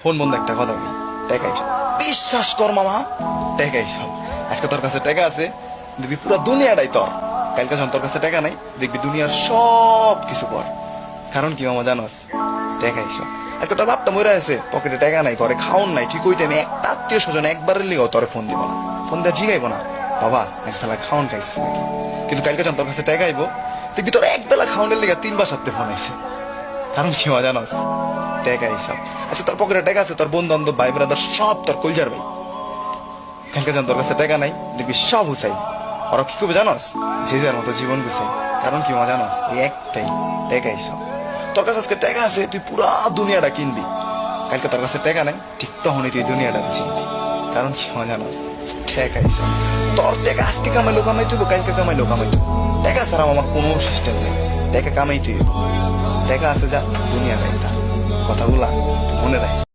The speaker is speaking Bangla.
ফোন বন্ধ একটা কথা বলি, টাকা সব। বিশ্বাস কর মামা, টাকাই সব। আজকে তোর কাছে টাকা আছে, দেখবি পুরো দুনিয়াটাই তোর। কালকে যখন তোর কাছে টাকা নাই, দেখবি দুনিয়ার সব কিছু কর। কারণ কি মামা জানোস, টাকাই সব। আজকে তোর বাপটা মরে আছে, পকেটে টাকা নাই, ঘরে খাওন নাই, ঠিক ওই টাইমে একটা আত্মীয় স্বজন একবারের লিগেও তোরে ফোন দিব না, ফোন দেওয়া জিগাইব না, বাবা এক বেলা খাওন খাইছিস নাকি। কিন্তু কালকে যখন তোর কাছে টাকা আইব, দেখবি তোর এক বেলা খাওয়ানোর লিগে 3 বার 7 ফোন আইছে। কারণ কি মা জানোস, টাকা এইসব। আচ্ছা তোর পকেটে টাকা আছে, তোর বন্ধু বান্ধব ভাই ব্রাদার সব তোর কলজার ভাই। কালকে যখন তোর কাছে টাকা নাই, দেখবি সব হুসাই। ওরা কি করবে জানোস, যে যার মতো জীবন গুছাই। কারণ কি মা জানোস, এই একটাই, টাকা এইসব। তোর কাছে আজকে টাকা আছে, তুই পুরা দুনিয়াটা কিনবি। কালকে তোর কাছে টাকা নাই, ঠিক তখনই তুই দুনিয়াটা চিনবি। কারণ কি মা জানোস, টাকা এইসব। তোর টাকা আজকে কামাইলো কামাই তুইব, কালকে কামাইলো কামাই তুই। টাকা ছাড়া আমার কোনো সিস্টেম নেই, টাকা কামাই তুই। টাকা আছে যা, দুনিয়াটা এটা। কথাগুলা মনে রাখিস।